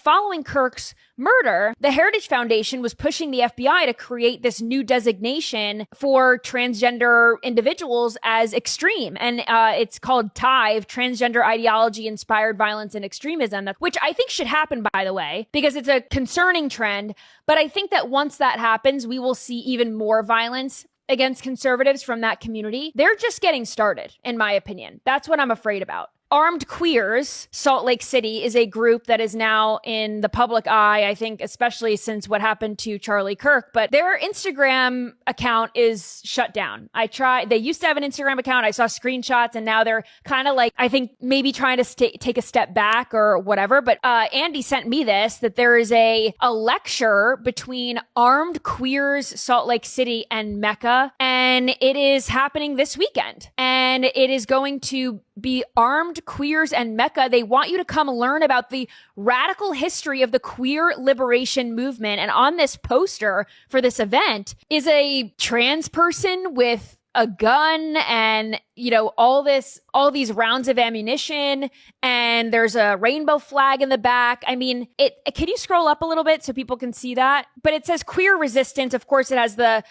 following Kirk's murder, the Heritage Foundation was pushing the FBI to create this new designation for transgender individuals as extreme. And it's called TIVE, Transgender Ideology Inspired Violence and Extremism, which I think should happen, by the way, because it's a concerning trend. But I think that once that happens, we will see even more violence against conservatives from that community. They're just getting started, in my opinion. That's what I'm afraid about. Armed Queers, Salt Lake City, is a group that is now in the public eye, I think, especially since what happened to Charlie Kirk. But their Instagram account is shut down. They used to have an Instagram account. I saw screenshots, and now they're kind of like, I think, maybe trying to take a step back or whatever. But Andy sent me this, that there is a lecture between Armed Queers, Salt Lake City, and Mecca. And it is happening this weekend. And it is going to be Armed Queers and Mecca. They want you to come learn about the radical history of the queer liberation movement. And on this poster for this event is a trans person with a gun and, you know, all these rounds of ammunition, and there's a rainbow flag in the back. I mean, can you scroll up a little bit so people can see that? But it says queer resistance. Of course, it has the,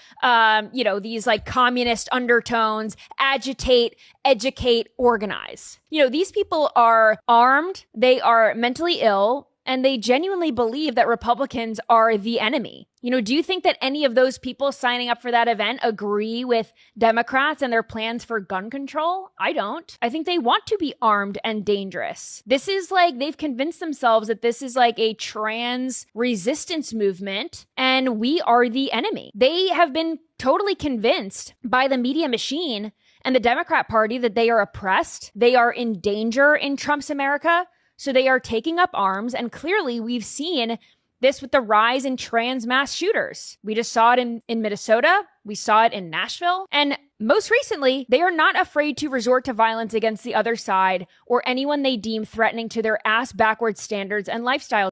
these like communist undertones: agitate, educate, organize. You know, these people are armed. They are mentally ill. And they genuinely believe that Republicans are the enemy. You know, do you think that any of those people signing up for that event agree with Democrats and their plans for gun control? I don't. I think they want to be armed and dangerous. This is like, they've convinced themselves that this is like a trans resistance movement and we are the enemy. They have been totally convinced by the media machine and the Democrat Party that they are oppressed. They are in danger in Trump's America. So they are taking up arms, and clearly we've seen this with the rise in trans mass shooters. We just saw it in Minnesota. We saw it in Nashville. And most recently, they are not afraid to resort to violence against the other side or anyone they deem threatening to their ass-backwards standards and lifestyle